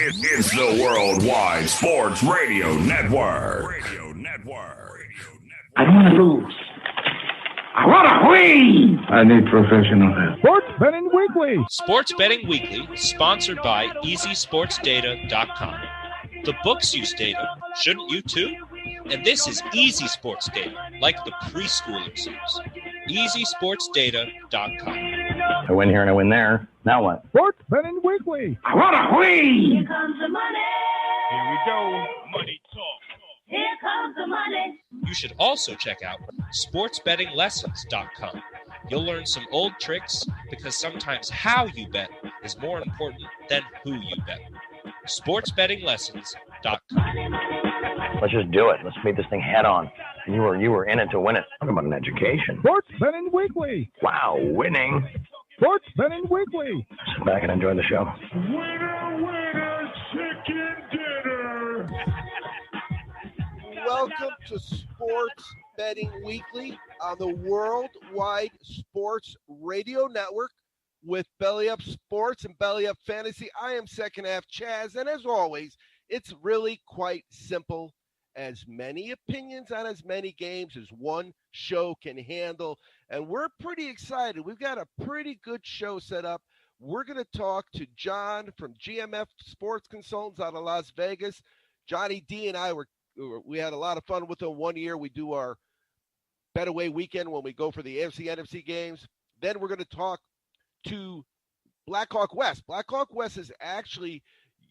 It's the Worldwide Sports Radio Network. I don't want to lose. I want to win. I need professional help. Sports Betting Weekly. Sports Betting Weekly, sponsored by EasySportsData.com. The books use data, shouldn't you too? And this is Easy Sports Data, like the preschoolers use. EasySportsData.com. I win here and I win there. Now what? Sports Betting Weekly. I want to win. Here comes the money. Here we go. Money talk. Here comes the money. You should also check out SportsBettingLessons.com. You'll learn some old tricks because sometimes how you bet is more important than who you bet. SportsBettingLessons.com. Let's just do it. Let's meet this thing head on. You were in it to win it. Talk about an education. Sports Betting Weekly. Wow, winning. Sports Betting Weekly. Sit back and enjoy the show. Winner, chicken dinner. Welcome to Sports Betting Weekly on the Worldwide Sports Radio Network with Belly Up Sports and Belly Up Fantasy. I am second half Chaz, and as always, it's really quite simple. As many opinions on as many games as one show can handle, and we're pretty excited. We've got a pretty good show set up. We're going to talk to John from GMF Sports Consultants out of Las Vegas. Johnny D and I we had a lot of fun with him one year. We do our Bet Away weekend when we go for the AFC NFC games. Then we're going to talk to Blackhawk West. Blackhawk West is actually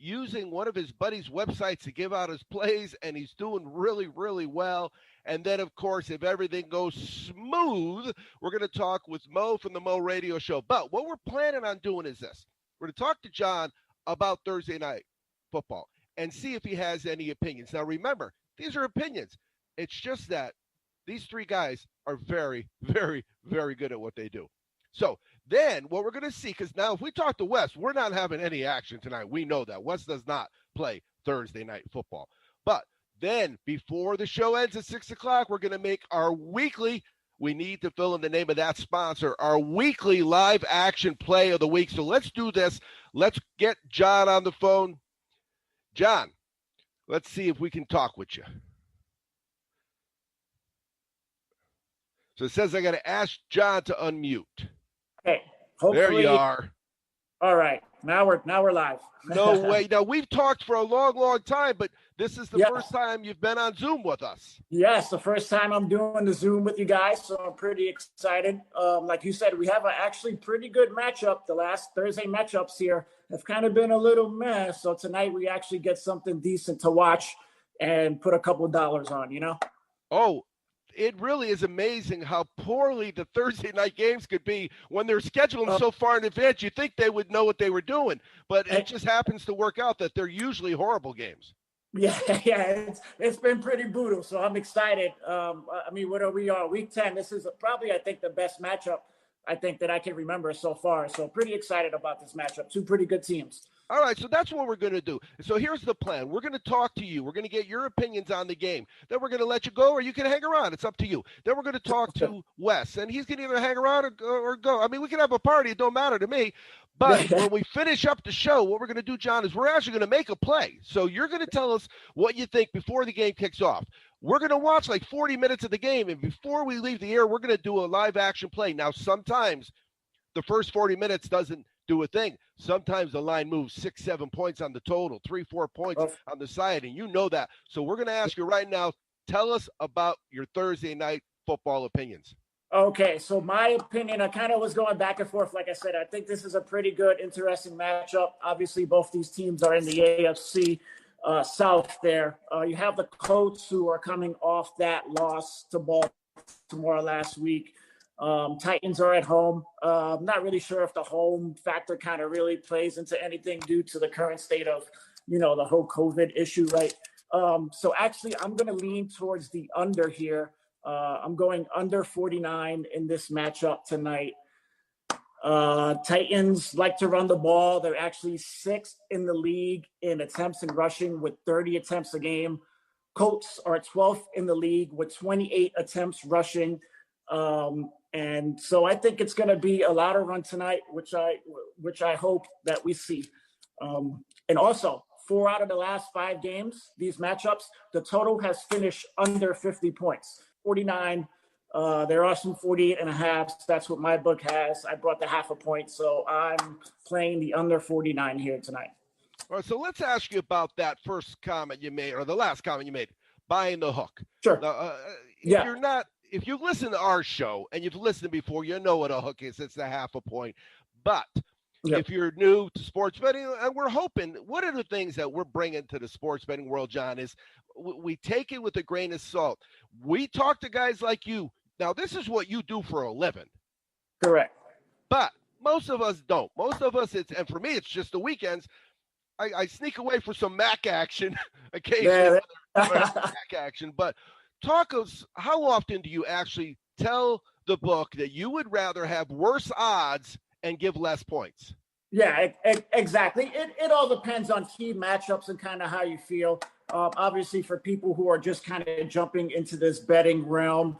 using one of his buddies' websites to give out his plays, and he's doing really, really well. And then, of course, if everything goes smooth, we're going to talk with Mo from the Mo Radio Show. But what we're planning on doing is this. We're going to talk to John about Thursday night football and see if he has any opinions. Now, remember, these are opinions. It's just that these three guys are very, very, very good at what they do. So then what we're going to see, because now if we talk to Wes, we're not having any action tonight. We know that. Wes does not play Thursday night football. But then before the show ends at 6 o'clock, we're going to make our weekly, we need to fill in the name of that sponsor, our weekly live action play of the week. So let's do this. Let's get John on the phone. John, let's see if we can talk with you. So it says I got to ask John to unmute. Hey, hopefully. There you are. All right, now we're live. No way. Now we've talked for a long, long time, but this is the first time you've been on Zoom with us. Yes, the first time I'm doing the Zoom with you guys, so I'm pretty excited. Like you said, we have an actually pretty good matchup. The last Thursday matchups here have kind of been a little mess, so tonight we actually get something decent to watch and put a couple of dollars on, you know? Oh, it really is amazing how poorly the Thursday night games could be when they're scheduling so far in advance. You think they would know what they were doing, but it just happens to work out that they're usually horrible games. Yeah, it's been pretty brutal, so I'm excited. I mean, what are we on? Week 10. This is probably, I think, the best matchup I think that I can remember so far. So pretty excited about this matchup. Two pretty good teams. All right, so that's what we're going to do. So here's the plan. We're going to talk to you. We're going to get your opinions on the game. Then we're going to let you go, or you can hang around. It's up to you. Then we're going to talk to Wes, and he's going to either hang around or go. I mean, we can have a party. It don't matter to me. But when we finish up the show, what we're going to do, John, is we're actually going to make a play. So you're going to tell us what you think before the game kicks off. We're going to watch like 40 minutes of the game, and before we leave the air, we're going to do a live action play. Now, sometimes the first 40 minutes doesn't do a thing. Sometimes the line moves 6-7 points on the total, 3-4 points on the side, and you know that. So we're going to ask you right now, tell us about your Thursday night football opinions. Okay, so my opinion, I kind of was going back and forth. Like I said, I think this is a pretty good, interesting matchup. Obviously, both these teams are in the AFC South there. You have the Colts, who are coming off that loss to Baltimore last week. Titans are at home. I'm not really sure if the home factor kind of really plays into anything due to the current state of, the whole COVID issue, right? So actually, I'm going to lean towards the under here. I'm going under 49 in this matchup tonight. Titans like to run the ball. They're actually 6th in the league in attempts and rushing with 30 attempts a game. Colts are 12th in the league with 28 attempts rushing. And so I think it's going to be a lot of run tonight, which I hope that we see. And also 4 out of the last 5 games, these matchups, the total has finished under 50 points, 49. There are some 48 and a half. That's what my book has. I brought the half a point, so I'm playing the under 49 here tonight. All right, so let's ask you about that first comment you made, or the last comment you made, buying the hook. Sure. Now, Yeah. if you listen to our show and you've listened before, you know what a hook is. It's a half a point. But if you're new to sports betting, and we're hoping, one of the things that we're bringing to the sports betting world, John, is we take it with a grain of salt. We talk to guys like you. Now, this is what you do for a living. Correct. But most of us don't. Most of us, and for me, it's just the weekends. I sneak away for some MAC action occasionally. MAC action. But talk us, how often do you actually tell the book that you would rather have worse odds and give less points? Yeah, exactly. It all depends on key matchups and kind of how you feel. Obviously, for people who are just kind of jumping into this betting realm,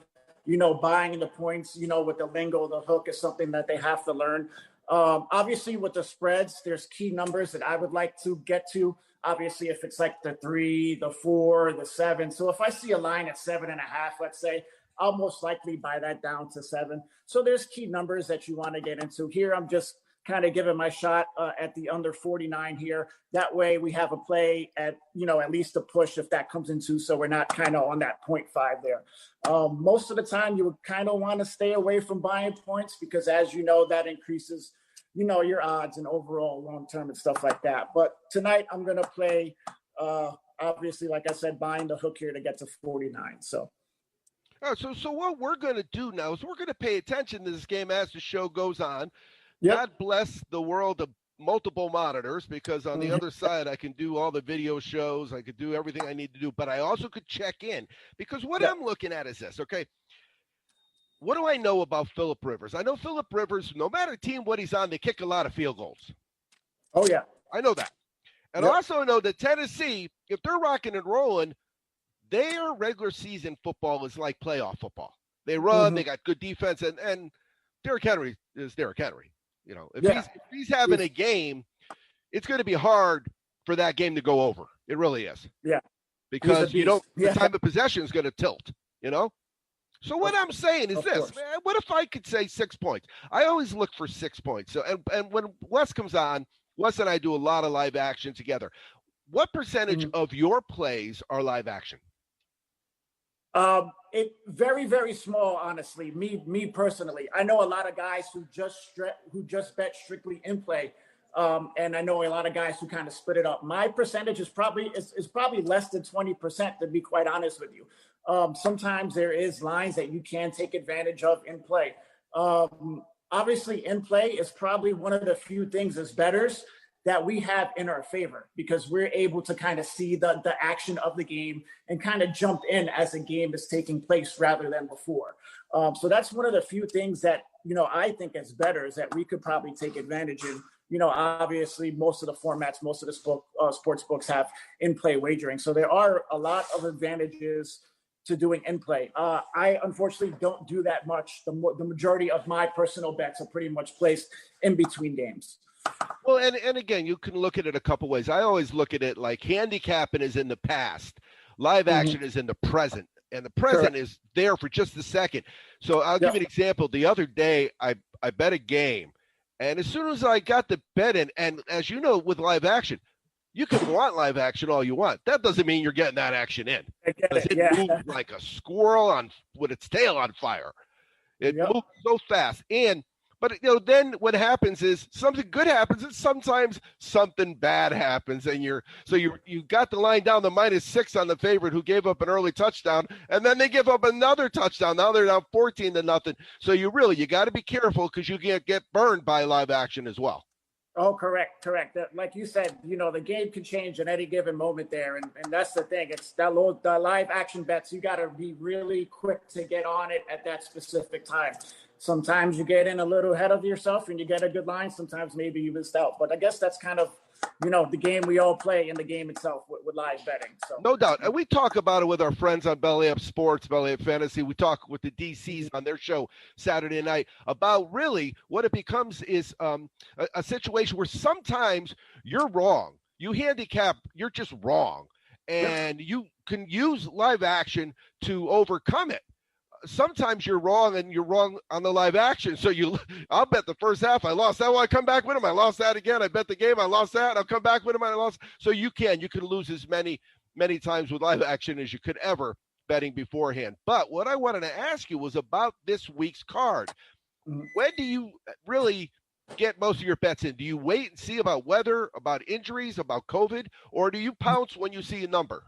buying the points, with the lingo, the hook is something that they have to learn. Obviously, with the spreads, there's key numbers that I would like to get to. Obviously, if it's like the 3, the 4, the 7. So if I see a line at 7.5, let's say, I'll most likely buy that down to 7. So there's key numbers that you want to get into. Here, I'm just kind of giving my shot at the under 49 here. That way we have a play at, at least a push if that comes into, so we're not kind of on that 0.5 there. Most of the time you would kind of want to stay away from buying points because as you know, that increases, your odds and overall long-term and stuff like that. But tonight I'm going to play, obviously, like I said, buying the hook here to get to 49. So. All right, so what we're going to do now is we're going to pay attention to this game as the show goes on. Yep. God bless the world of multiple monitors, because on the other side, I can do all the video shows. I could do everything I need to do, but I also could check in, because what I'm looking at is this, okay? What do I know about Phillip Rivers? I know Phillip Rivers, no matter team what he's on, they kick a lot of field goals. Oh, yeah. I know that. And I also know that Tennessee, if they're rocking and rolling, their regular season football is like playoff football. They run, they got good defense, and Derrick Henry is Derrick Henry. If he's having a game, it's going to be hard for that game to go over. It really is. Yeah. Because the time of possession is going to tilt, So what I'm saying is this, man, what if I could say 6 points? I always look for 6 points. So, and when Wes comes on, Wes and I do a lot of live action together. What percentage of your plays are live action? It very, very small, honestly. Me personally, I know a lot of guys who just bet strictly in play, and I know a lot of guys who kind of split it up. My percentage is probably less than 20%, to be quite honest with you. Sometimes there is lines that you can take advantage of in play. Obviously, in play is probably one of the few things as bettors that we have in our favor, because we're able to kind of see the action of the game and kind of jump in as the game is taking place rather than before. So that's one of the few things that, I think as bettors that we could probably take advantage of. Obviously most of the formats, most of the sports books have in-play wagering. So there are a lot of advantages to doing in-play. I unfortunately don't do that much. The majority of my personal bets are pretty much placed in between games. Well, and again, you can look at it a couple ways. I always look at it like handicapping is in the past. Live action is in the present, and the present is there for just a second. So I'll give you an example. The other day, I bet a game, and as soon as I got the bet in, and as you know, with live action, you can want live action all you want. That doesn't mean you're getting that action in. It moves like a squirrel with its tail on fire. It moves so fast. But then what happens is something good happens, and sometimes something bad happens, and you got the line down to -6 on the favorite who gave up an early touchdown, and then they give up another touchdown. Now they're down 14-0. So you got to be careful, because you can't get burned by live action as well. Oh, correct. Like you said, the game can change at any given moment there, and that's the thing. It's the live action bets. You got to be really quick to get on it at that specific time. Sometimes you get in a little ahead of yourself and you get a good line. Sometimes maybe you missed out. But I guess that's kind of, the game we all play in the game itself with live betting. So no doubt. And we talk about it with our friends on Belly Up Sports, Belly Up Fantasy. We talk with the DCs on their show Saturday night about really what it becomes is a situation where sometimes you're wrong. you handicap, you're just wrong. And you can use live action to overcome it. Sometimes you're wrong and you're wrong on the live action. So I'll bet the first half I lost that one. I come back with him. I lost that again. I bet the game. I lost that. I'll come back with him. I lost. So you can lose as many times with live action as you could ever betting beforehand. But what I wanted to ask you was about this week's card. When do you really get most of your bets in? Do you wait and see about weather, about injuries, about COVID, or do you pounce when you see a number?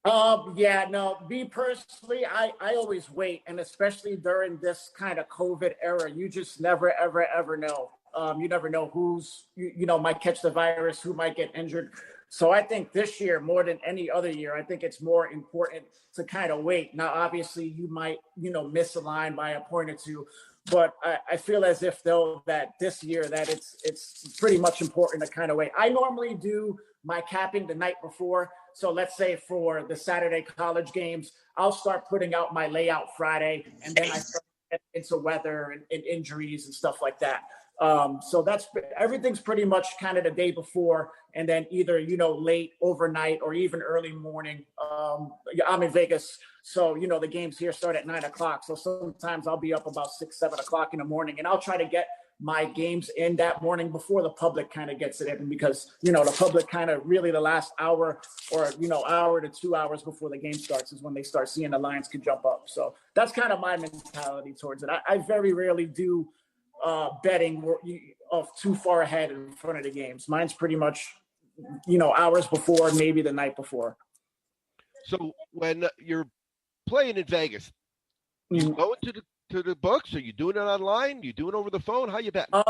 Me personally, I always wait, and especially during this kind of COVID era, you just never, ever, ever know. You never know who's, might catch the virus, who might get injured. So I think this year, more than any other year, I think it's more important to kind of wait. Now, obviously, you might, miss a line by a point or two, but I feel as if, though, that this year that it's pretty much important to kind of wait. I normally do my capping the night before. So let's say for the Saturday college games, I'll start putting out my layout Friday, and then I start getting into weather and injuries and stuff like that. So everything's pretty much kind of the day before, and then either, late overnight or even early morning. I'm in Vegas, so, the games here start at 9:00. So sometimes I'll be up about 6, 7 o'clock in the morning, and I'll try to get my games in that morning before the public kind of gets it in, because, the public kind of really the last hour or, hour to 2 hours before the game starts is when they start seeing the lines can jump up. So that's kind of my mentality towards it. I very rarely do betting of too far ahead in front of the games. Mine's pretty much, hours before, maybe the night before. So when you're playing in Vegas, you go to the books? Are you doing it online? You doing it over the phone? How you betting?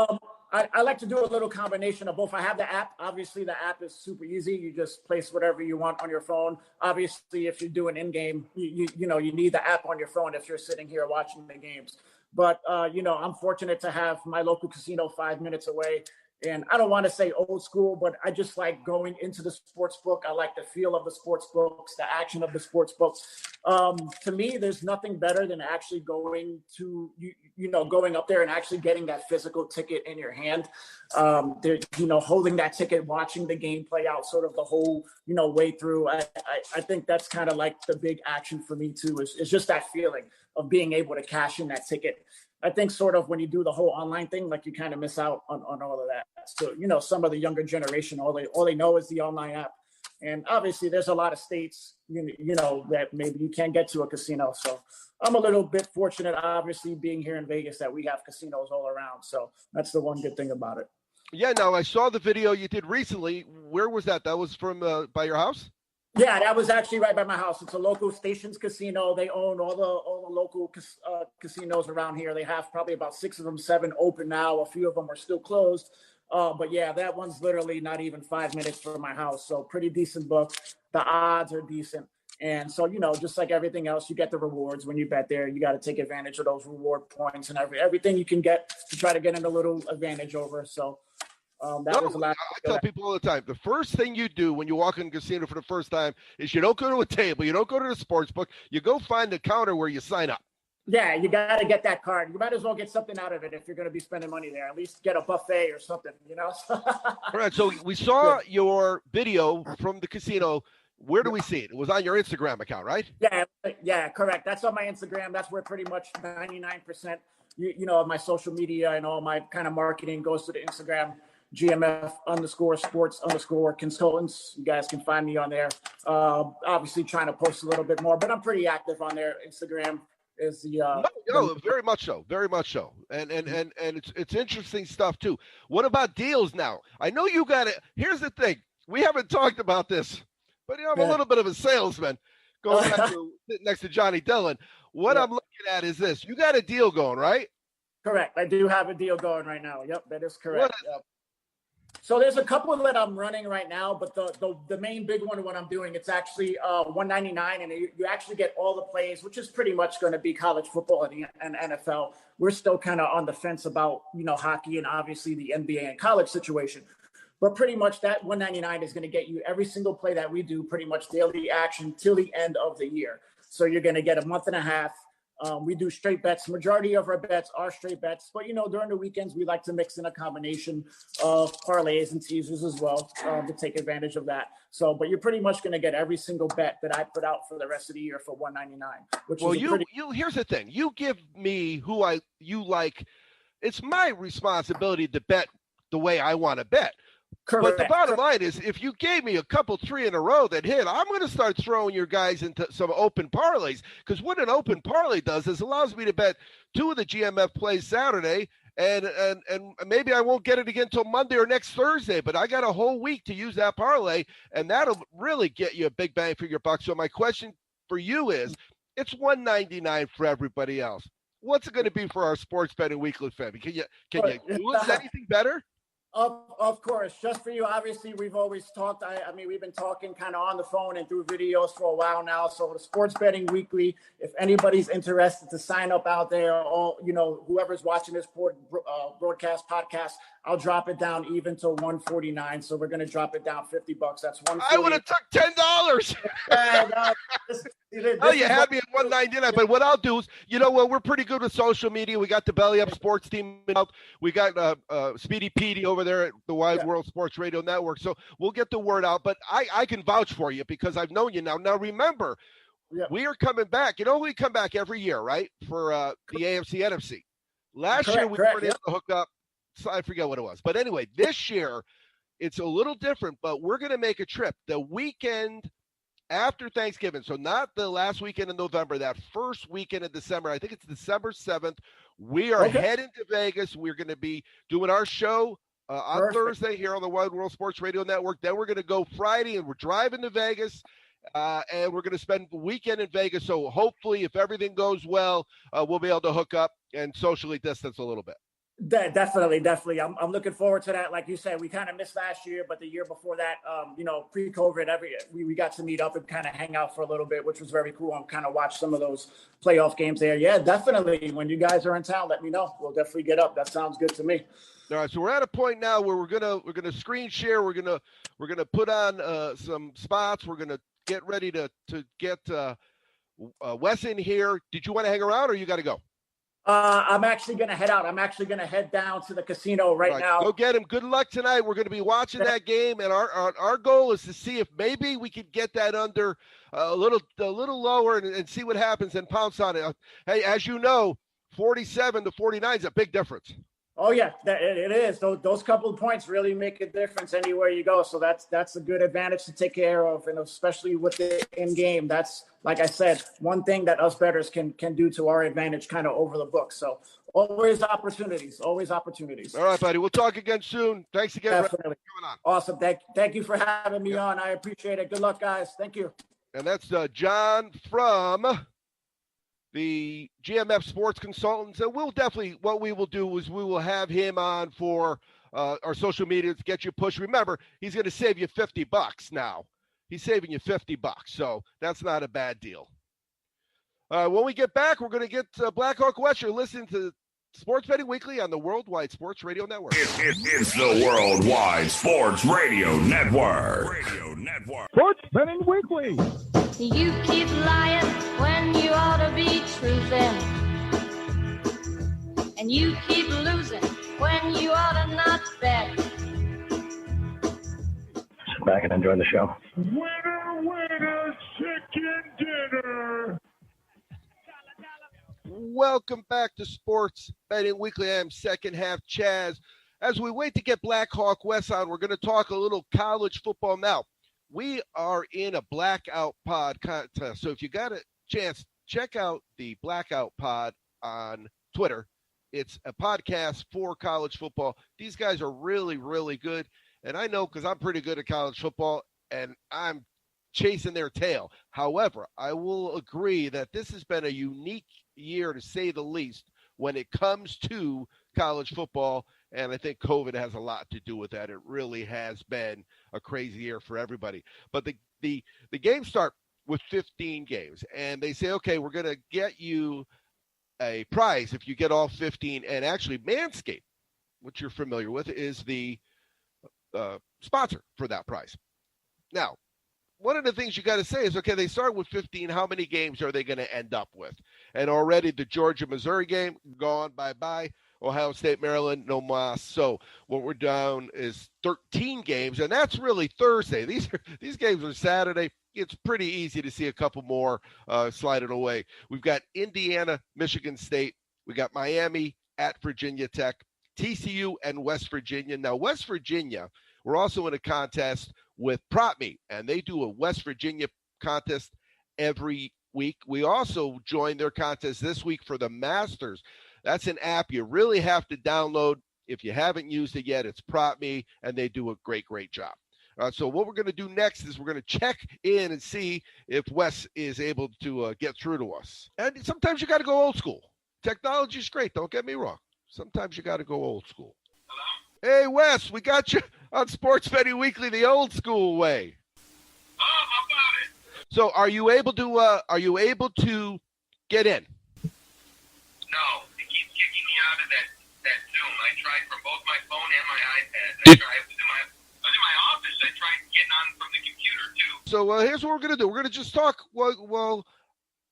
I like to do a little combination of both. I have the app. Obviously, the app is super easy. You just place whatever you want on your phone. Obviously, if you're doing in-game, you need the app on your phone if you're sitting here watching the games. But, I'm fortunate to have my local casino 5 minutes away. And I don't want to say old school, but I just like going into the sports book. I like the feel of the sports books, the action of the sports books. To me, there's nothing better than actually going up there and actually getting that physical ticket in your hand. Holding that ticket, watching the game play out sort of the whole, way through. I think that's kind of like the big action for me too, is just that feeling of being able to cash in that ticket. I think sort of when you do the whole online thing, like you kind of miss out on all of that. So, some of the younger generation, all they know is the online app. And obviously there's a lot of states, that maybe you can't get to a casino. So I'm a little bit fortunate, obviously, being here in Vegas, that we have casinos all around. So that's the one good thing about it. Yeah. Now I saw the video you did recently. Where was that? That was from by your house? Yeah, that was actually right by my house. It's a local Stations Casino. They own all the local casinos around here. They have probably about 6 of them, 7 open now. A few of them are still closed. But yeah, that one's literally not even 5 minutes from my house. So pretty decent book. The odds are decent. And so, just like everything else, you get the rewards when you bet there. You got to take advantage of those reward points and everything you can get to try to get in a little advantage over. So I tell people all the time, the first thing you do when you walk in a casino for the first time is you don't go to a table, you don't go to the sports book, you go find the counter where you sign up. Yeah, you got to get that card. You might as well get something out of it if you're going to be spending money there. At least get a buffet or something, All right, so we saw your video from the casino. Where do we see it? It was on your Instagram account, right? Yeah, correct. That's on my Instagram. That's where pretty much 99%, of my social media and all my kind of marketing goes to the Instagram. GMF_sports_consultants. You guys can find me on there. Obviously trying to post a little bit more, but I'm pretty active on there. Instagram is the very much so. And it's interesting stuff too. What about deals now? I know you got it. Here's the thing. We haven't talked about this, but I'm a little bit of a salesman going next to Johnny Dillon. What I'm looking at is this. You got a deal going, right? Correct. I do have a deal going right now. Yep, that is correct. So there's a couple that I'm running right now, but the main big one, what I'm doing, it's actually $199, and you actually get all the plays, which is pretty much going to be college football and NFL. We're still kind of on the fence about, hockey and obviously the NBA and college situation. But pretty much that $199 is going to get you every single play that we do, pretty much daily action till the end of the year. So you're going to get a month and a half We do straight bets. Majority of our bets are straight bets, but during the weekends we like to mix in a combination of parlays and teasers as well to take advantage of that. So, but you're pretty much going to get every single bet that I put out for the rest of the year for $199. Here's the thing: you give me who you like. It's my responsibility to bet the way I want to bet. Correct. But the bottom line is, if you gave me a couple 3 in a row that hit, I'm going to start throwing your guys into some open parlays, because what an open parlay does is allows me to bet 2 of the GMF plays Saturday, and maybe I won't get it again until Monday or next Thursday, but I got a whole week to use that parlay, and that'll really get you a big bang for your buck. So my question for you is, it's $199 for everybody else. What's it going to be for our Sports Betting Weekly family? Can you do us anything better? Of course, just for you. Obviously, we've always talked. I mean, we've been talking kind of on the phone and through videos for a while now. So the Sports Betting Weekly, if anybody's interested to sign up out there, or whoever's watching this broadcast podcast, I'll drop it down even to $149. So we're going to drop it down $50. That's $149. I would have took $10. You had me at $199. But what I'll do is, we're pretty good with social media. We got the Belly Up Sports team. We got Speedy Petey over there at the Wide World Sports Radio Network. So we'll get the word out. But I can vouch for you because I've known you now. Now, remember, we are coming back. We come back every year, right, for the AFC, NFC. Last year, we weren't able to hook up. So I forget what it was. But anyway, this year, it's a little different. But we're going to make a trip the weekend after Thanksgiving. So not the last weekend in November, that first weekend in December. I think it's December 7th. We are heading to Vegas. We're going to be doing our show on Thursday here on the Wide World Sports Radio Network. Then we're going to go Friday, and we're driving to Vegas, and we're going to spend the weekend in Vegas. So hopefully, if everything goes well, we'll be able to hook up and socially distance a little bit. Definitely. I'm looking forward to that. Like you said, we kind of missed last year, but the year before that, pre-COVID, we got to meet up and kind of hang out for a little bit, which was very cool, and kind of watch some of those playoff games there. Yeah, definitely. When you guys are in town, let me know. We'll definitely get up. That sounds good to me. All right, so we're at a point now where we're gonna screen share. We're gonna put on some spots. We're gonna get ready to get Wes in here. Did you want to hang around, or you got to go? I'm actually going to head out. I'm actually going to head down to the casino right now. Go get him. Good luck tonight. We're going to be watching that game, and our goal is to see if maybe we could get that under a little lower and see what happens and pounce on it. Hey, as you know, 47 to 49 is a big difference. Oh yeah, it is. Those couple of points really make a difference anywhere you go. So that's a good advantage to take care of, and especially with the in game. That's, like I said, one thing that us bettors can do to our advantage, kind of over the book. So always opportunities. All right, buddy. We'll talk again soon. Thanks again. Definitely. For coming on. Awesome. Thank you for having me on. I appreciate it. Good luck, guys. Thank you. And that's John from the GMF Sports Consultants. And what we will do is we will have him on for our social media to get you pushed. Remember, he's going to save you $50 now. He's saving you $50, so that's not a bad deal. When we get back, we're going to get Blackhawk West. You're listening to Sports Betting Weekly on the Worldwide Sports Radio Network. It's the Worldwide Sports Radio Network. Sports Betting Weekly. You keep lying when you ought to be truthing. And you keep losing when you ought to not bet. Sit back and enjoy the show. Winner, chicken dinner. Welcome back to Sports Betting Weekly. I am second half Chaz. As we wait to get Blackhawk West on, we're going to talk a little college football now. We are in a Blackout Pod contest, so if you got a chance, check out the Blackout Pod on Twitter. It's a podcast for college football. These guys are really, really good, and I know because I'm pretty good at college football, and I'm chasing their tail. However, I will agree that this has been a unique year, to say the least, when it comes to college football, and I think COVID has a lot to do with that. It really has been a crazy year for everybody. But the games start with 15 games, and they say, okay, we're going to get you a prize if you get all 15. And actually, Manscaped, which you're familiar with, is the sponsor for that prize. Now, one of the things you got to say is, okay, they start with 15. How many games are they going to end up with? And already the Georgia-Missouri game, gone, bye-bye. Ohio State, Maryland, no mas. So what we're down is 13 games, and that's really Thursday. These games are Saturday. It's pretty easy to see a couple more sliding away. We've got Indiana, Michigan State. We got Miami at Virginia Tech, TCU, and West Virginia. Now, West Virginia, we're also in a contest with Prop Me, and they do a West Virginia contest every week. We also joined their contest this week for the Masters. That's an app you really have to download. If you haven't used it yet, it's Prop Me, and they do a great, great job. So what we're going to do next is we're going to check in and see if Wes is able to get through to us. And sometimes you got to go old school. Technology is great, don't get me wrong. Sometimes you got to go old school. Hello? Hey, Wes, we got you on Sports Betting Weekly the old school way. Oh, how about it? So are you able to get in? No. Kicking me out of that Zoom. I tried from both my phone and my iPad. I was in my office. I tried getting on from the computer too. So here's what we're going to do. We're going to just talk. Well,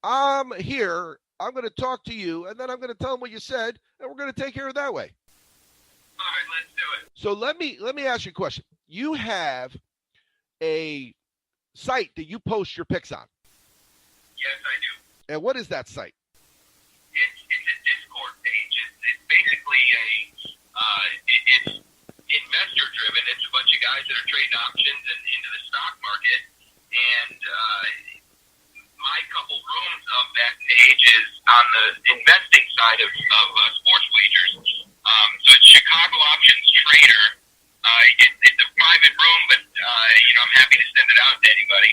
I'm here. I'm going to talk to you, and then I'm going to tell them what you said, and we're going to take care of it that way. All right, let's do it. So let me ask you a question. You have a site that you post your picks on. Yes, I do. And what is that site? It's a Discord page. It's basically it's investor driven. It's a bunch of guys that are trading options and into the stock market. And my couple rooms of that page is on the investing side of sports wagers. So it's Chicago Options Trader. It's a private room, but I'm happy to send it out to anybody.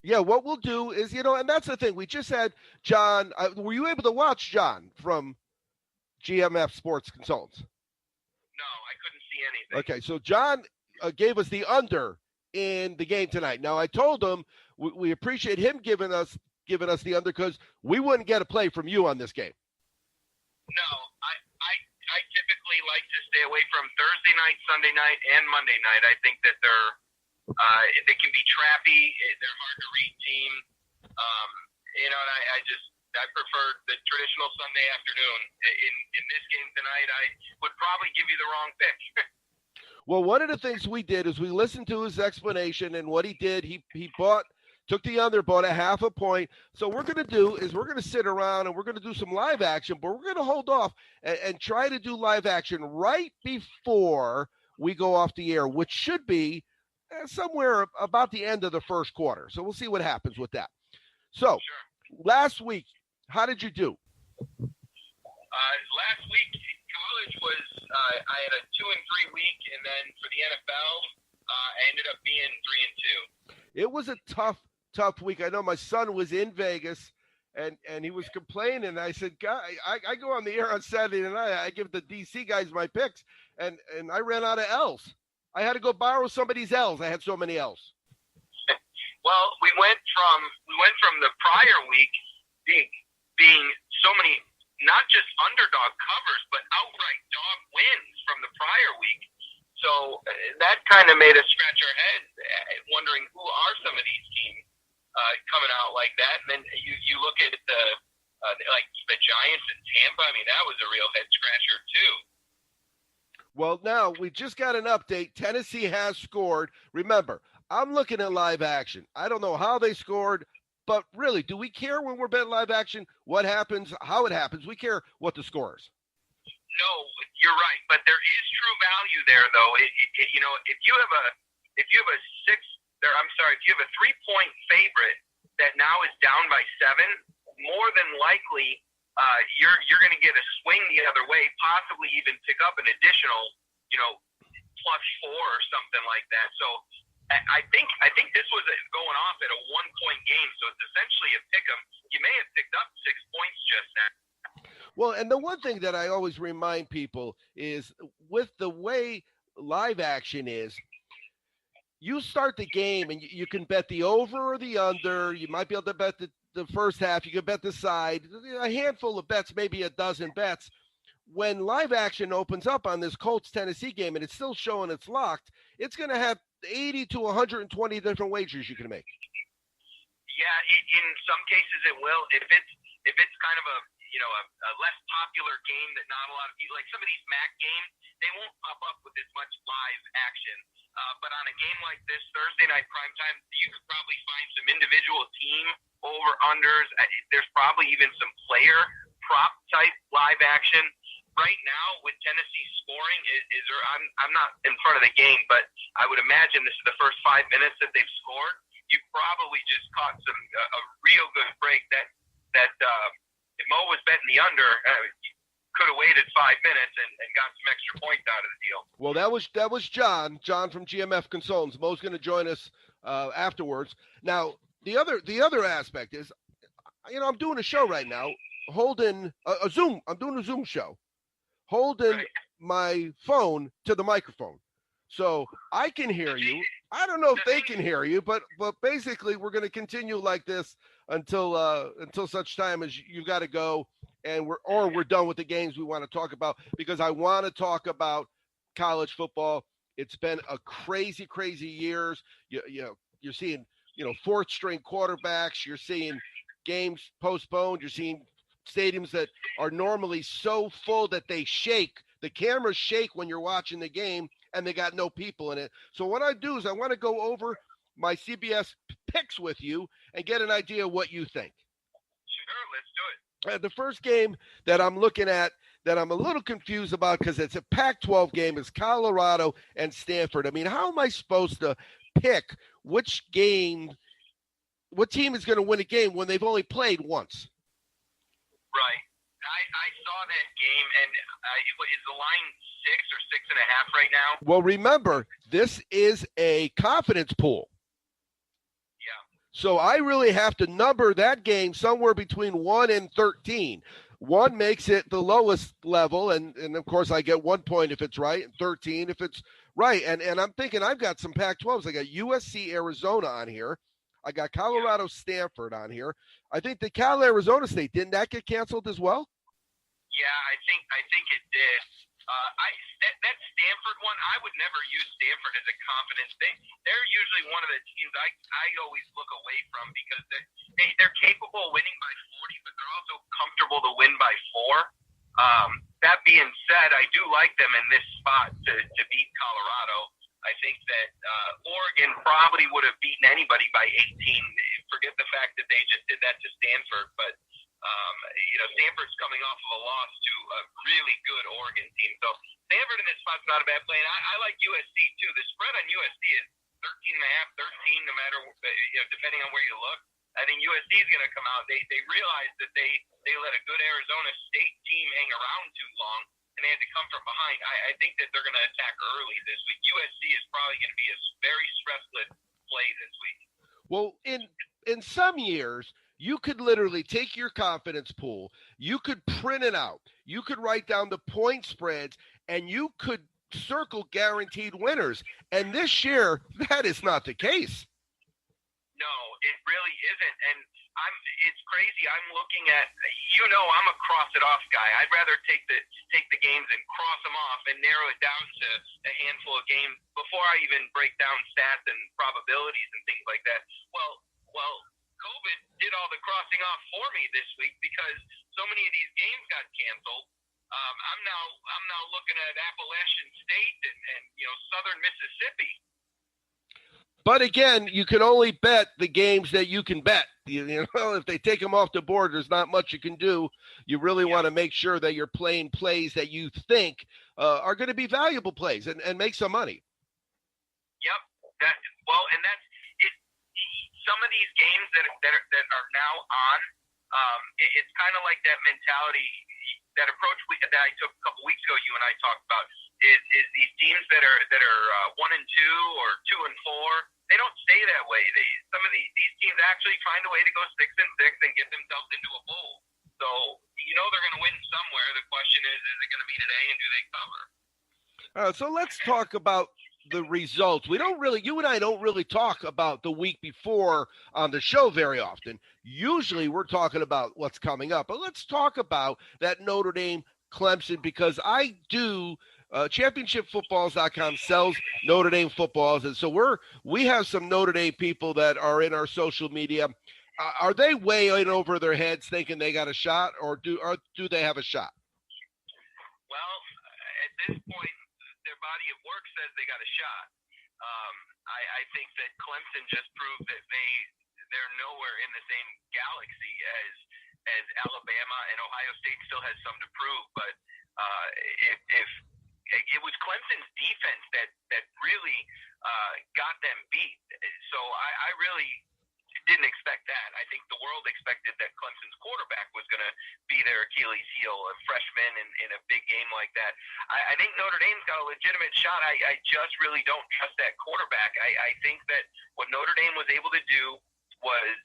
Yeah, what we'll do is, and that's the thing. We just had John. Were you able to watch John from GMF Sports Consultants? No, I couldn't see anything. Okay, so John gave us the under in the game tonight. Now, I told him we appreciate him giving us the under because we wouldn't get a play from you on this game. No, I typically like to stay away from Thursday night, Sunday night, and Monday night. I think that they can be trappy. They're hard to read team. And I prefer the traditional Sunday afternoon. In this game tonight, I would probably give you the wrong pick. Well, one of the things we did is we listened to his explanation, and what he did, he took the under, bought a half a point. So what we're going to do is we're going to sit around and we're going to do some live action, but we're going to hold off and try to do live action right before we go off the air, which should be somewhere about the end of the first quarter. So we'll see what happens with that. So last week, how did you do? Last week, college was I had a 2-3 week, and then for the NFL, I ended up being 3-2. It was a tough week. I know my son was in Vegas, and he was complaining. I said, "Guy, I go on the air on Saturday night. I give the DC guys my picks, and I ran out of L's. I had to go borrow somebody's L's. I had so many L's." Well, we went from the prior week being so many, not just underdog covers, but outright dog wins from the prior week. So that kind of made us scratch our heads, wondering who are some of these teams coming out like that. And then you look at the Giants and Tampa. I mean, that was a real head scratcher too. Well, now we just got an update. Tennessee has scored. Remember, I'm looking at live action. I don't know how they scored, but really, do we care when we're betting live action what happens, how it happens? We care what the score is. No, you're right, but there is true value there, though. If you have a 3-point favorite that now is down by 7, more than likely you're going to get a swing the other way, possibly even pick up an additional, +4 or something like that. So I think this was going off at a 1-point game, so it's essentially a pick 'em. You may have picked up 6 points just now. Well, and the one thing that I always remind people is with the way live action is, you start the game and you can bet the over or the under. You might be able to bet the first half. You can bet the side. A handful of bets, maybe a dozen bets. When live action opens up on this Colts-Tennessee game and it's still showing it's locked, it's going to have 80 to 120 different wagers you can make. Yeah, in some cases it will. If it's kind of a less popular game that not a lot of people like, some of these MAC games, they won't pop up with as much live action. But on a game like this, Thursday night primetime, you could probably find some individual team over-unders. There's probably even some player prop type live action. Right now, with Tennessee scoring, I'm not in front of the game, but I would imagine this is the first 5 minutes that they've scored. You probably just caught a real good break that if Mo was betting the under, could have waited 5 minutes and got some extra points out of the deal. Well, that was John from GMF Consultants. Mo's going to join us afterwards. Now, the other aspect is, I'm doing a show right now, holding a Zoom. I'm doing a Zoom show, holding my phone to the microphone, so I can hear you. I don't know if they can hear you, but basically we're going to continue like this until such time as you got to go, and we're done with the games we want to talk about, because I want to talk about college football. It's been a crazy years. You're seeing fourth string quarterbacks. You're seeing games postponed. You're seeing stadiums that are normally so full that they shake. The cameras shake when you're watching the game, and they got no people in it. So what I do is I want to go over my CBS picks with you and get an idea of what you think. Sure, let's do it. The first game that I'm looking at that I'm a little confused about, because it's a Pac-12 game, is Colorado and Stanford. I mean, how am I supposed to pick what team is going to win a game when they've only played once? Right. I saw that game, and is the line 6 or 6.5 right now? Well, remember, this is a confidence pool. Yeah. So I really have to number that game somewhere between 1 and 13. 1 makes it the lowest level, and of course I get 1 point if it's right, and 13 if it's right. And I'm thinking I've got some Pac-12s. I got USC Arizona on here. I got Colorado Stanford on here. I think the Cal Arizona State, didn't that get canceled as well? Yeah, I think it did. That Stanford one, I would never use Stanford as a confidence thing. They're usually one of the teams I always look away from, because they're capable of winning by 40, but they're also comfortable to win by 4. That being said, I do like them in this spot to beat Colorado. I think that Oregon probably would have beaten anybody by 18. Forget the fact that they just did that to Stanford, but Stanford's coming off of a loss to a really good Oregon team. So Stanford in this spot's not a bad play. And I like USC too. The spread on USC is 13.5, 13, no matter, depending on where you look. I think USC is going to come out. They realized that they let a good Arizona State team hang around too long, and they had to come from behind. I think that they're going to attack early this week. USC is probably going to be a very stressless play this week. Well, in some years, you could literally take your confidence pool, you could print it out, you could write down the point spreads, and you could circle guaranteed winners. And this year, that is not the case. No, it really isn't. And it's crazy. I'm looking at, I'm a cross it off guy. I'd rather take the games and cross them off and narrow it down to a handful of games before I even break down stats and probabilities and things like that. Well, COVID did all the crossing off for me this week, because so many of these games got canceled. I'm now looking at Appalachian State and Southern Mississippi. But again, you can only bet the games that you can bet. If they take them off the board, there's not much you can do. You really want to make sure that you're playing plays that you think are going to be valuable plays and make some money. Yep. And that's it. Some of these games that are now on, it's kind of like that mentality, that approach that I took a couple weeks ago. You and I talked about is these teams that are 1-2 or 2-4. They don't stay that way. Some of these teams actually find a way to go 6-6 and get themselves into a bowl. So they're going to win somewhere. The question is it going to be today, and do they cover? So let's talk about the results. You and I don't really talk about the week before on the show very often. Usually we're talking about what's coming up, but let's talk about that Notre Dame Clemson, because I do championshipfootballs.com sells Notre Dame footballs, and so we have some Notre Dame people that are in our social media. Are they way in over their heads thinking they got a shot, or do they have a shot? Well, at this point, their body of work says they got a shot. I think that Clemson just proved that they're nowhere in the same galaxy as Alabama, and Ohio State still has some to prove. But if it was Clemson's defense that really got them beat, so I really didn't expect that. I think the world expected that Clemson's quarterback was going to be their Achilles heel, a freshman in a big game like that. I think Notre Dame's got a legitimate shot. I just really don't trust that quarterback. I think that what Notre Dame was able to do was,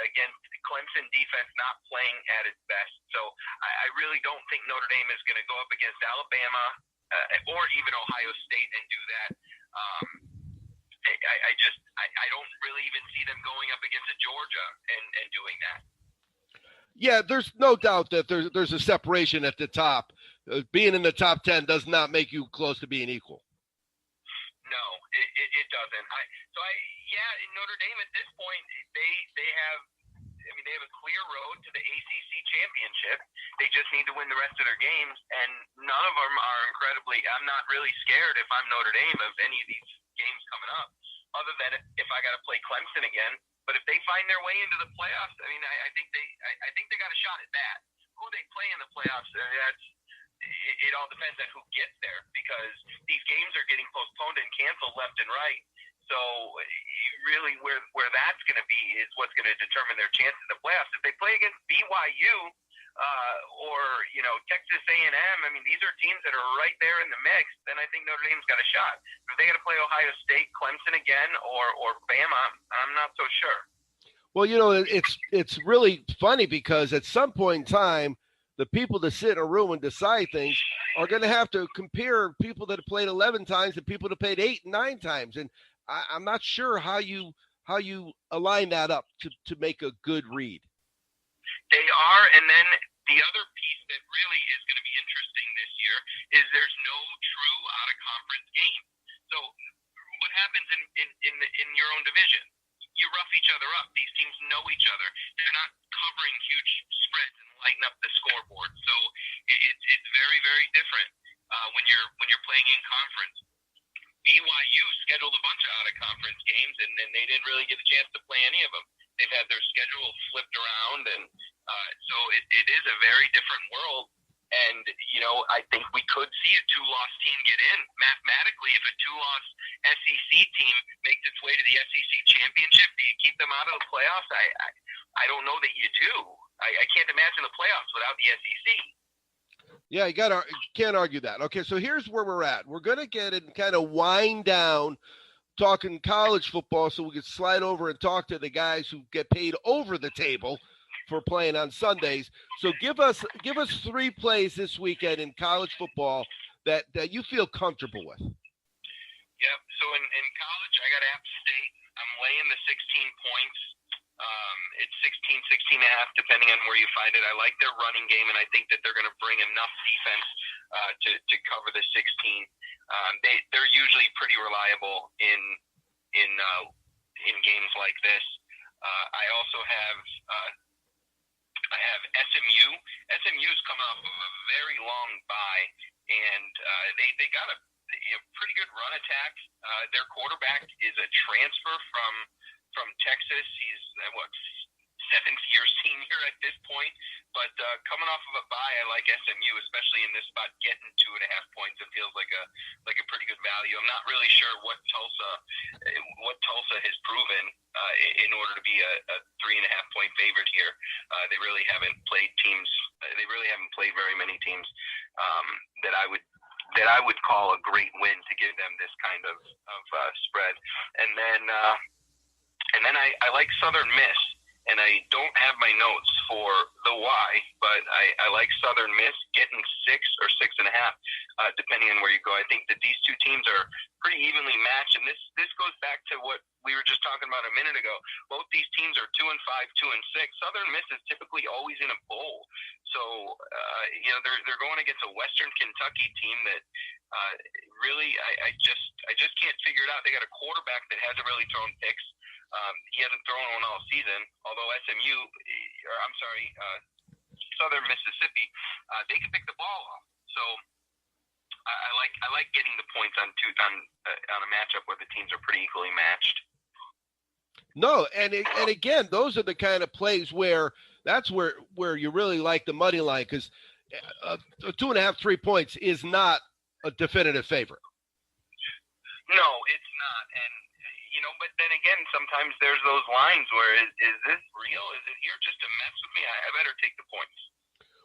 again, Clemson defense not playing at its best. So I really don't think Notre Dame is going to go up against Alabama or even Ohio State and do that. I don't really even see them going up against a Georgia and doing that. Yeah, there's no doubt that there's a separation at the top. Being in the top 10 does not make you close to being equal. No, it doesn't. In Notre Dame at this point, they have a clear road to the ACC championship. They just need to win the rest of their games, and none of them are incredibly. I'm not really scared if I'm Notre Dame of any of these games coming up, other than if I got to play Clemson again. But if they find their way into the playoffs, I think they got a shot at that. Who they play in the playoffs, it all depends on who gets there, because these games are getting postponed and canceled left and right. So really where that's going to be is what's going to determine their chance in the playoffs. If they play against BYU or Texas A&M, these are teams that are right there in the mix, then I think Notre Dame's got a shot. If they got to play Ohio State, Clemson again, or Bama, I'm not so sure. Well, it's really funny because at some point in time, the people that sit in a room and decide things are going to have to compare people that have played 11 times to people that played 8 and 9 times. And I'm not sure how you align that up to make a good read. They are, and then the other piece that really is going to be interesting this year is there's no true out-of-conference game. So what happens in your own division? You rough each other up. These teams know each other. They're not covering huge spreads and lighting up the scoreboard. So it's very, very different when you're playing in conference. BYU scheduled a bunch of out-of-conference games, and then they didn't really get a chance to play any of them. They've had their schedule flipped around, and so it is a very different world. And, I think we could see a 2-loss team get in. Mathematically, if a 2-loss SEC team makes its way to the SEC championship, do you keep them out of the playoffs? I don't know that you do. I can't imagine the playoffs without the SEC. Yeah, you can't argue that. Okay, so here's where we're at. We're going to get it and kind of wind down talking college football so we can slide over and talk to the guys who get paid over the table for playing on Sundays. So give us 3 plays this weekend in college football that you feel comfortable with. Yep. So in college, I got App State. I'm laying the 16 points. It's 16 and a half, depending on where you find it. I like their running game, and I think that they're going to bring enough defense to cover the 16. They're usually pretty reliable in games like this. I also have SMU. SMU's coming off of a very long bye, and they got a pretty good run attack. Their quarterback is a transfer from Texas. He's 7th-year senior at this point, but coming off of a bye, I like SMU, especially in this spot. Getting 2.5 points, it feels like a pretty good value. I'm not really sure what Tulsa has proven in order to be a 3.5 point favorite here. They really haven't played teams. They really haven't played very many teams that I would call a great win to give them this kind of spread. And then I like Southern Miss. And I don't have my notes for the why, but I like Southern Miss getting 6 or 6.5. depending on where you go. I think that these two teams are pretty evenly matched, and this goes back to what we were just talking about a minute ago. Both these teams are 2-5, 2-6. Southern Miss is typically always in a bowl, so they're going against a Western Kentucky team that really I just can't figure it out. They got a quarterback that hasn't really thrown picks. He hasn't thrown one all season, although Southern Mississippi, they can pick the ball off. So I like getting the points on a matchup where the teams are pretty equally matched. No, and again, those are the kind of plays where you really like the money line, because 2.5, 3 points is not a definitive favorite. No, it's not, and but then again, sometimes there's those lines where is this real? Is it here just to mess with me? I better take the points.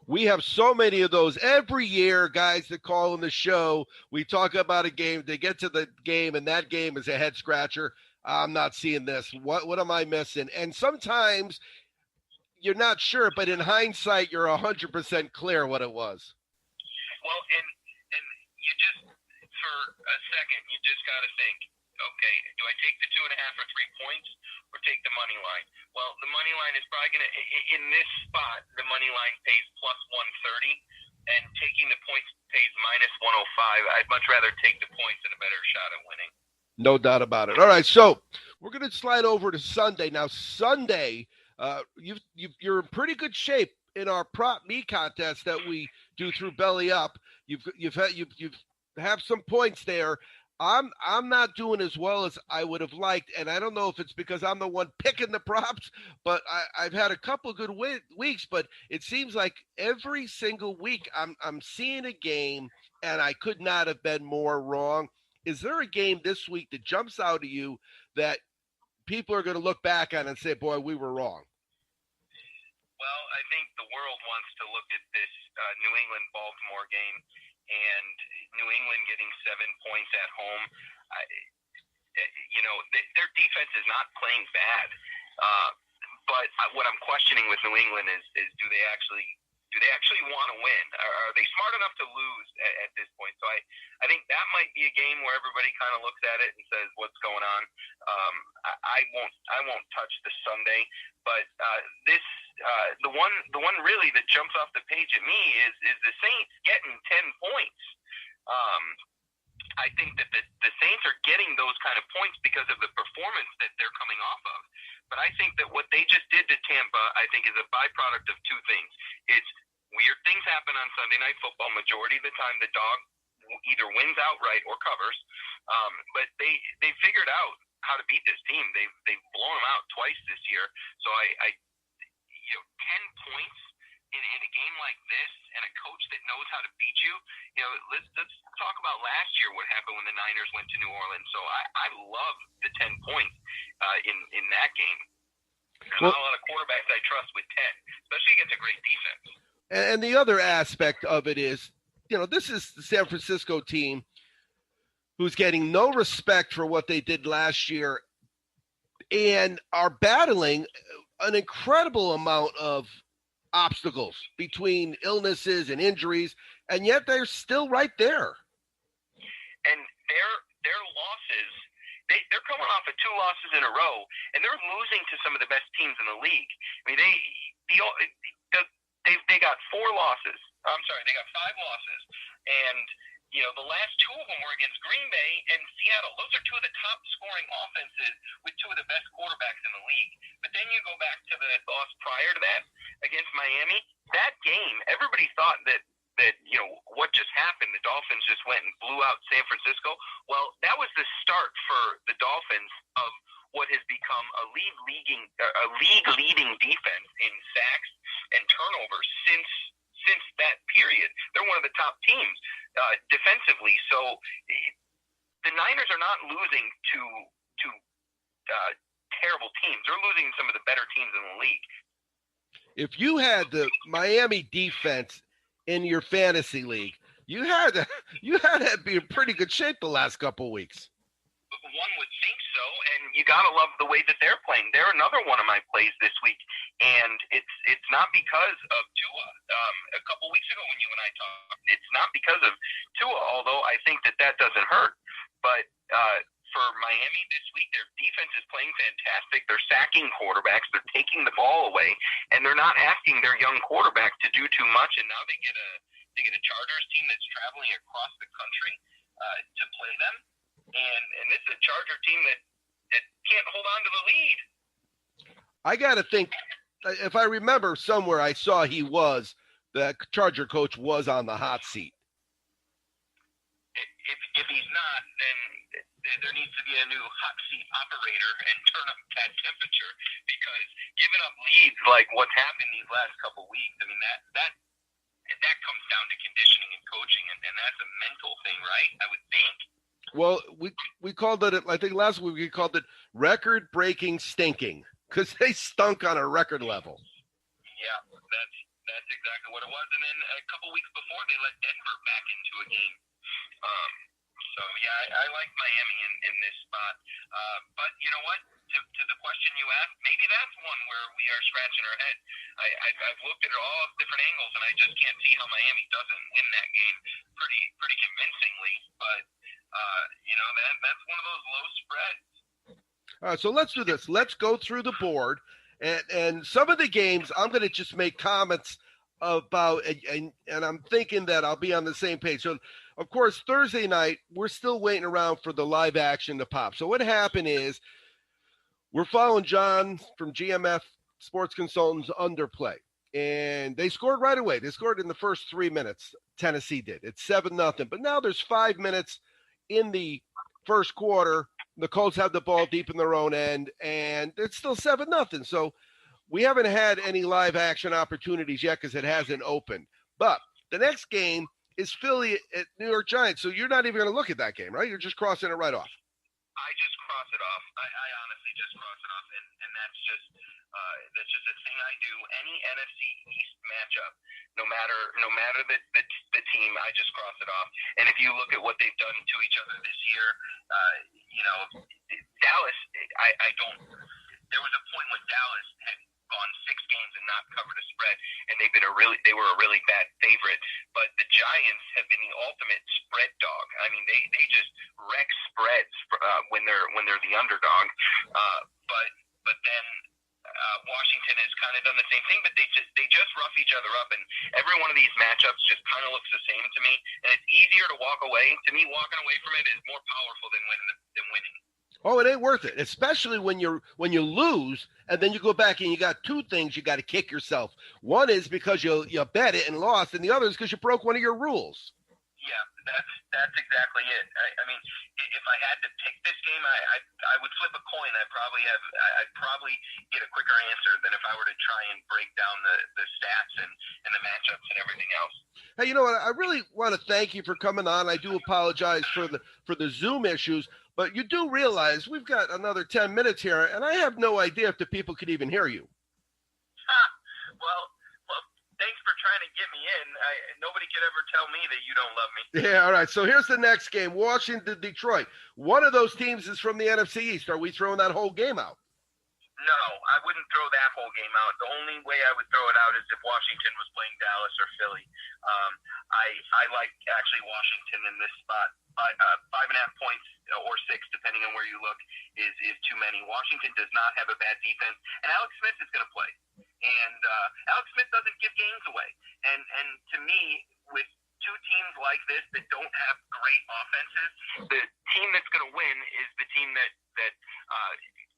We have so many of those every year, guys that call in the show. We talk about a game, they get to the game, and that game is a head scratcher. I'm not seeing this. What am I missing? And sometimes you're not sure, but in hindsight, you're 100% clear what it was. Well, and you just, for a second, you just got to think, okay, do I take the 2.5 or 3 points or take the money line? Well, the money line is probably going to, in this spot, the money line pays plus 130, and taking the points pays minus 105. I'd much rather take the points and a better shot at winning. No doubt about it. All right, so we're going to slide over to Sunday. Now, Sunday, you're in pretty good shape in our prop me contest that we do through Belly Up. You have some points there. I'm not doing as well as I would have liked, and I don't know if it's because I'm the one picking the props, but I've had a couple good weeks, but it seems like every single week I'm seeing a game, and I could not have been more wrong. Is there a game this week that jumps out at you that people are going to look back on and say, boy, we were wrong? Well, I think the world wants to look at this New England-Baltimore game, and New England getting 7 points at home. Their defense is not playing bad. But what I'm questioning with New England is do they actually want to win? Are they smart enough to lose at this point? So I think that might be a game where everybody kind of looks at it and says, what's going on? I won't touch the Sunday, but the one really that jumps off the page at me is the Saints getting 10 points. I think that the Saints are getting those kind of points because of the performance that they're coming off of. But I think that what they just did to Tampa, I think, is a byproduct of two things. It's weird things happen on Sunday Night Football. Majority of the time, the dog either wins outright or covers. But they figured out how to beat this team. They've blown them out twice this year. So I 10 points in a game like this, and a coach that knows how to beat you. Let's talk about last year, what happened when the Niners went to New Orleans. So I love the 10 points in that game. There's not a lot of quarterbacks I trust with 10, especially against a great defense. And the other aspect of it is, this is the San Francisco team who's getting no respect for what they did last year and are battling an incredible amount of obstacles between illnesses and injuries, and yet they're still right there. And their losses, they're coming off of 2 losses in a row, and they're losing to some of the best teams in the league. I mean, they got 4 losses. I'm sorry, they got 5 losses, and the last 2 of them were against Green Bay and Seattle. Those are 2 of the top scoring offenses with 2 of the best quarterbacks in the league. But then you go back to the loss prior to that against Miami. That game, everybody thought that what just happened, the Dolphins just went and blew out San Francisco. Well, that was the start for the Dolphins of what has become a league-leading defense in sacks and turnovers since that period. They're one of the top teams defensively. So the Niners are not losing to terrible teams. They're losing to some of the better teams in the league. If you had the Miami defense in your fantasy league, you had to be in pretty good shape the last couple of weeks. One would think so, and you gotta love the way that they're playing. They're another one of my plays this week, and it's not because of Tua. A couple weeks ago when you and I talked, it's not because of Tua, although I think that doesn't hurt. But for Miami this week, their defense is playing fantastic. They're sacking quarterbacks. They're taking the ball away, and they're not asking their young quarterback to do too much. And now they get a Chargers team that's traveling across the country to play them. And this is a Charger team that can't hold on to the lead. I got to think, if I remember somewhere I saw the Charger coach was on the hot seat. If he's not, then there needs to be a new hot seat operator and turn up that temperature, because giving up leads like what's happened these last couple weeks, I mean, that comes down to conditioning and coaching, and that's a mental thing, right? I would think. Well, we called it, I think last week we called it record-breaking stinking, because they stunk on a record level. Yeah, that's exactly what it was. And then a couple weeks before, they let Denver back into a game. So, yeah, I like Miami in this spot. But you know what? To the question you asked, maybe that's one where we are scratching our head. I've looked at it all different angles, and I just can't see how Miami doesn't win that game pretty convincingly. But that's one of those low spreads. All right, so let's do this. Let's go through the board, and some of the games I'm going to just make comments about, and I'm thinking that I'll be on the same page. So, of course, Thursday night, we're still waiting around for the live action to pop. So what happened is we're following John from GMF Sports Consultants Underplay, and they scored right away. They scored in the first 3 minutes. Tennessee did. It's 7-0. But now there's 5 minutes in the first quarter. The Colts have the ball deep in their own end, and it's still 7-0. So we haven't had any live action opportunities yet because it hasn't opened. But the next game is Philly at New York Giants. So you're not even going to look at that game, right? You're just crossing it right off. I just cross it off. I honestly just cross it off, and that's just a thing I do. Any NFC East matchup, no matter the team, I just cross it off. And if you look at what they've done to each other this year, Dallas, I don't. There was a point when Dallas had gone 6 games and not covered a spread, and they were a really bad favorite. But the Giants have been the ultimate spread dog. I mean, they just wreck spreads when they're the underdog. But then Washington has kind of done the same thing, but they just rough each other up, and every one of these matchups just kind of looks the same to me. And it's easier to walk away. To me, walking away from it is more powerful than winning. Oh, it ain't worth it, especially when you lose, and then you go back and you got 2 things you got to kick yourself. One is because you bet it and lost, and the other is because you broke one of your rules. Yeah, that's exactly it. I mean, if I had to pick this game, I would flip a coin. I'd probably get a quicker answer than if I were to try and break down the stats and the matchups and everything else. Hey, you know what? I really want to thank you for coming on. I do apologize for the Zoom issues, but you do realize we've got another 10 minutes here, and I have no idea if the people could even hear you. Well, thanks for trying to get me in. Nobody could ever tell me that you don't love me. Yeah, all right. So here's the next game, Washington, Detroit. One of those teams is from the NFC East. Are we throwing that whole game out? No, I wouldn't throw that whole game out. The only way I would throw it out is if Washington was playing Dallas or Philly. I like actually Washington in this spot. 5.5 points or 6, depending on where you look, is too many. Washington does not have a bad defense, and Alex Smith is going to play. And Alex Smith doesn't give games away. And to me, with 2 teams like this that don't have great offenses, the team that's going to win is the team that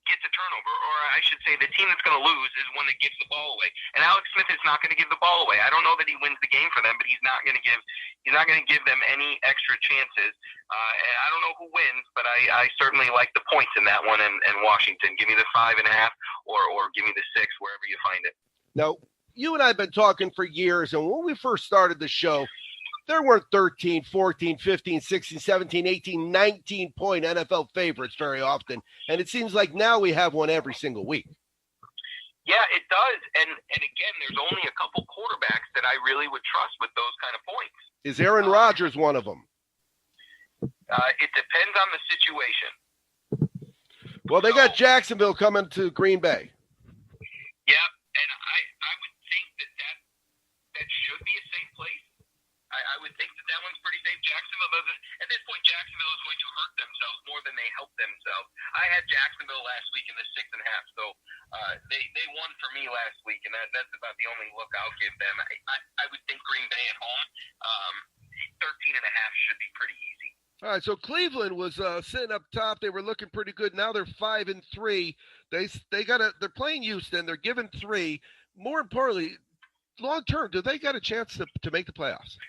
gets a turnover, or I should say the team that's going to lose is one that gives the ball away. And Alex Smith is not going to give the ball away. I don't know that he wins the game for them, but he's not going to give them any extra chances. And I don't know who wins, but I certainly like the points in that one. And Washington, give me the 5.5, or give me the 6, wherever you find it. Now, you and I have been talking for years, and when we first started the show, there weren't 13, 14, 15, 16, 17, 18, 19-point NFL favorites very often. And it seems like now we have one every single week. Yeah, it does. And again, there's only a couple quarterbacks that I really would trust with those kind of points. Is Aaron Rodgers one of them? It depends on the situation. Well, they got Jacksonville coming to Green Bay. Yeah, and I would think that should be a safe place. I would think that one's pretty safe. Jacksonville doesn't. At this point, Jacksonville is going to hurt themselves more than they help themselves. I had Jacksonville last week in the 6.5, so they won for me last week, and that's about the only look I'll give them. I would think Green Bay at home, 13.5 should be pretty easy. All right, so Cleveland was sitting up top. They were looking pretty good. Now they're 5-3. They're playing Houston. They're given 3. More importantly, long term, do they got a chance to make the playoffs?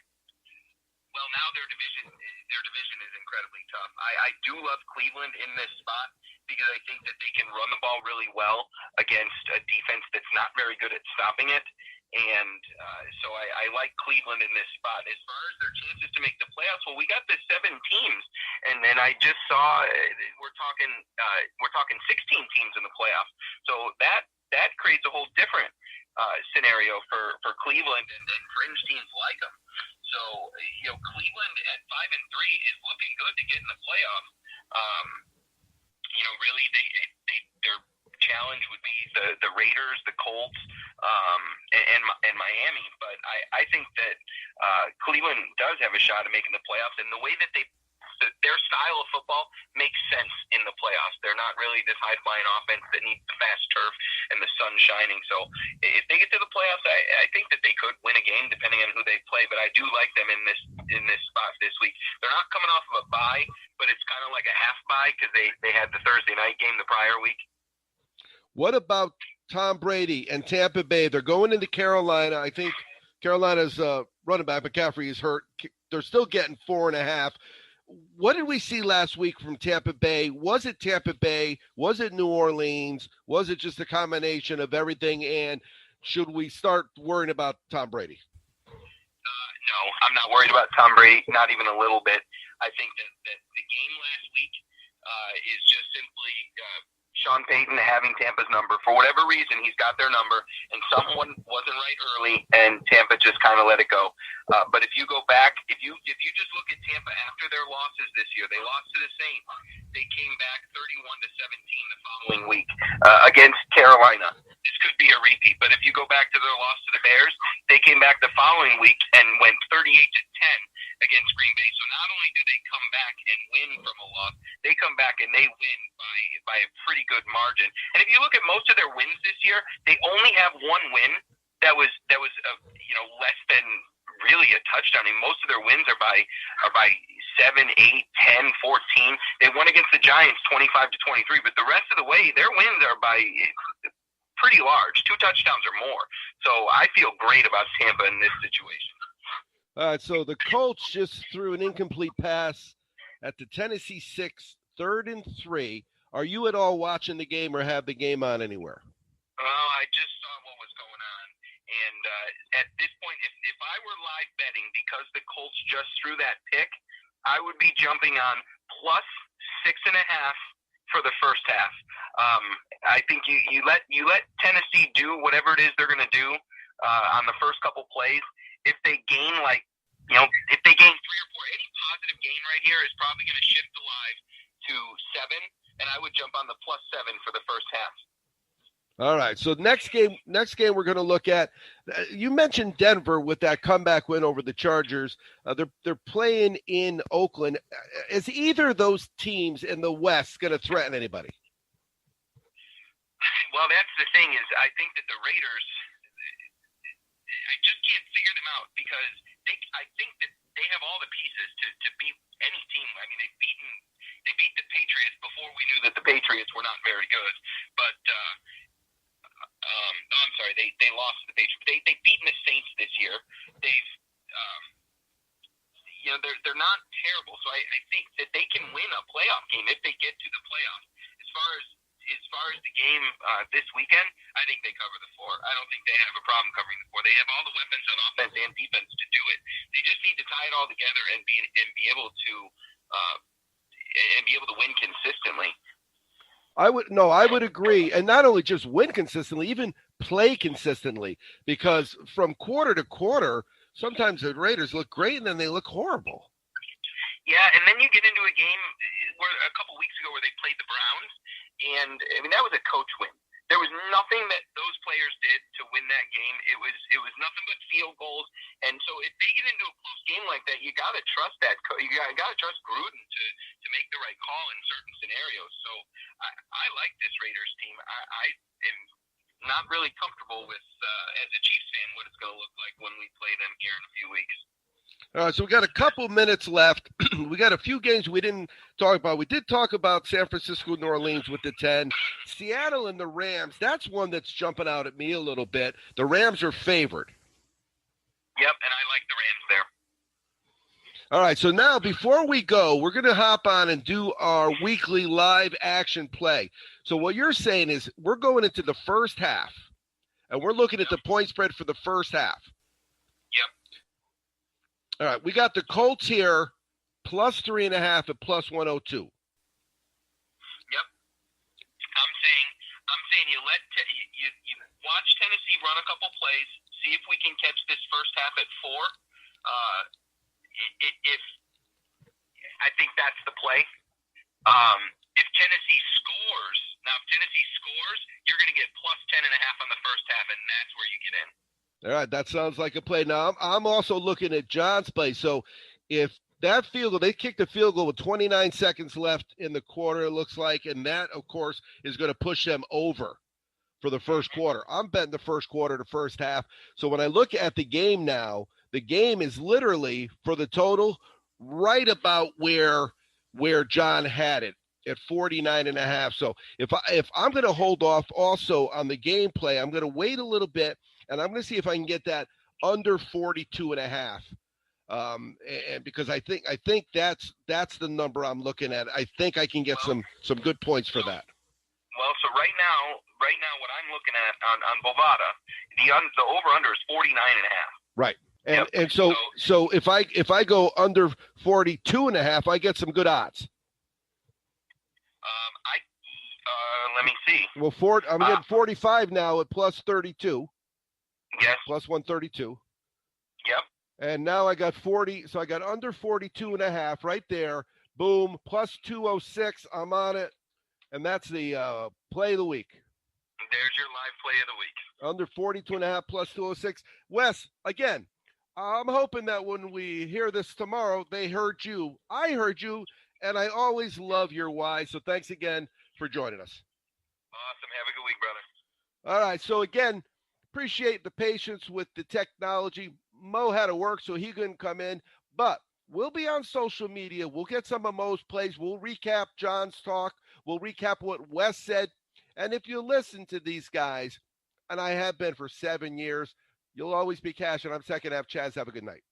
Well, now their division is incredibly tough. I do love Cleveland in this spot because I think that they can run the ball really well against a defense that's not very good at stopping it. And so I like Cleveland in this spot. As far as their chances to make the playoffs, well, we got the 7 teams, and then I just saw we're talking 16 teams in the playoffs. So that creates a whole different scenario for Cleveland and fringe teams like them. So Cleveland at 5-3 is looking good to get in the playoffs. Really, their challenge would be the Raiders, the Colts, and Miami. But I think that Cleveland does have a shot at making the playoffs, and the way that their style of football makes sense in the playoffs. They're not really this high-flying offense that needs the fast turf and the sun shining. So if they get to the playoffs, I think that they could win a game depending on who they play. But I do like them in this spot this week. They're not coming off of a bye, but it's kind of like a half bye because they had the Thursday night game the prior week. What about Tom Brady and Tampa Bay? They're going into Carolina. I think Carolina's running back McCaffrey is hurt. They're still getting 4.5. What did we see last week from Tampa Bay? Was it Tampa Bay? Was it New Orleans? Was it just a combination of everything? And should we start worrying about Tom Brady? No, I'm not worried about Tom Brady, not even a little bit. I think that the game last week is just simply Sean Payton having Tampa's number. For whatever reason, he's got their number, and someone wasn't right early, and Tampa just kind of let it go. But if you go back, if you just look at Tampa after their losses this year, they lost to the Saints. They came back 31-17 the following week against Carolina. This could be a repeat, but if you go back to their loss to the Bears, they came back the following week and went 38-10 against Green Bay. So not only do they come back and win from a loss, they come back and they win by a pretty good margin. And if you look at most of their wins this year, they only have one win that was less than really a touchdown. I mean, most of their wins are by 7, 8, 10, 14. They won against the Giants 25-23, but the rest of the way, their wins are by pretty large, 2 touchdowns or more. So I feel great about Tampa in this situation. All right, so the Colts just threw an incomplete pass at the Tennessee 6, 3rd and 3. Are you at all watching the game or have the game on anywhere? Well, I just saw what was going on. And at this point, if I were live betting because the Colts just threw that pick, I would be jumping on plus 6.5 for the first half. I think you let Tennessee do whatever it is they're going to do on the first couple plays. If they gain if they gain 3 or 4, any positive gain right here is probably going to shift the live to 7, and I would jump on the plus 7 for the first half. All right, so next game we're going to look at. You mentioned Denver with that comeback win over the Chargers. They're playing in Oakland. Is either of those teams in the West going to threaten anybody? Well, that's the thing is I think that the Raiders, I just can't figure them out because I think that they have all the pieces to beat any team. I mean, they beat the Patriots before we knew that the Patriots were not very good, but. I'm sorry, they lost to the Patriots. They've beaten the Saints this year. They've, they're not terrible. So I think that they can win a playoff game if they get to the playoffs. As far as the game this weekend, I think they cover the 4. I don't think they have a problem covering the 4. They have all the weapons on offense and defense to do it. They just need to tie it all together and be able to win consistently. I would agree. And not only just win consistently, even play consistently, because from quarter to quarter, sometimes the Raiders look great and then they look horrible. Yeah, and then you get into a game where a couple weeks ago where they played the Browns. and I mean that was a coach win. There was nothing that those players did to win that game. It was nothing but field goals. And so if they get into a close game like that, you got to trust that. You got to trust Gruden to make the right call in certain scenarios. So I like this Raiders team. I am not really comfortable with, as a Chiefs fan, what it's going to look like when we play them here in a few weeks. All right, so we got a couple minutes left. We got a few games we didn't talk about. We did talk about San Francisco, New Orleans with the 10. Seattle and the Rams, that's one that's jumping out at me a little bit. The Rams are favored. Yep, and I like the Rams there. All right, so now before we go, we're going to hop on and do our weekly live action play. So what you're saying is we're going into the first half, and we're looking at the point spread for the first half. Yep. All right, we got the Colts here, plus 3.5 at plus 102. Yep. I'm saying you watch Tennessee run a couple plays, see if we can catch this first half at 4. If I think that's the play. If Tennessee scores, you're going to get plus 10.5 on the first half, and that's where you get in. All right, that sounds like a play. Now, I'm also looking at John's play. So if that field goal, they kicked the field goal with 29 seconds left in the quarter, it looks like, and that, of course, is going to push them over for the first quarter. I'm betting the first quarter to first half. So when I look at the game now, the game is literally, for the total, right about where John had it at 49.5. So if I'm going to hold off also on the gameplay, I'm going to wait a little bit, and I'm going to see if I can get that under 42.5. And because I think that's the number I'm looking at. I think I can get some good points for that. Well, so right now, what I'm looking at on Bovada, the over under is 49.5. Right. And so if I go under 42.5, I get some good odds. Let me see. Well, I'm getting 45 now at plus 32. Yes. Plus 132. Yep. And now I got 40. So I got under 42.5 right there. Boom. Plus 206. I'm on it. And that's the play of the week. There's your live play of the week. Under 42.5 plus 206. Wes, again, I'm hoping that when we hear this tomorrow, they heard you. I heard you, and I always love your why. So thanks again for joining us. Awesome. Have a good week, brother. All right. So again, appreciate the patience with the technology. Mo had to work, so he couldn't come in. But we'll be on social media. We'll get some of Mo's plays. We'll recap John's talk. We'll recap what Wes said. And if you listen to these guys, and I have been for 7 years, you'll always be cashing. I'm second half. Chaz, have a good night.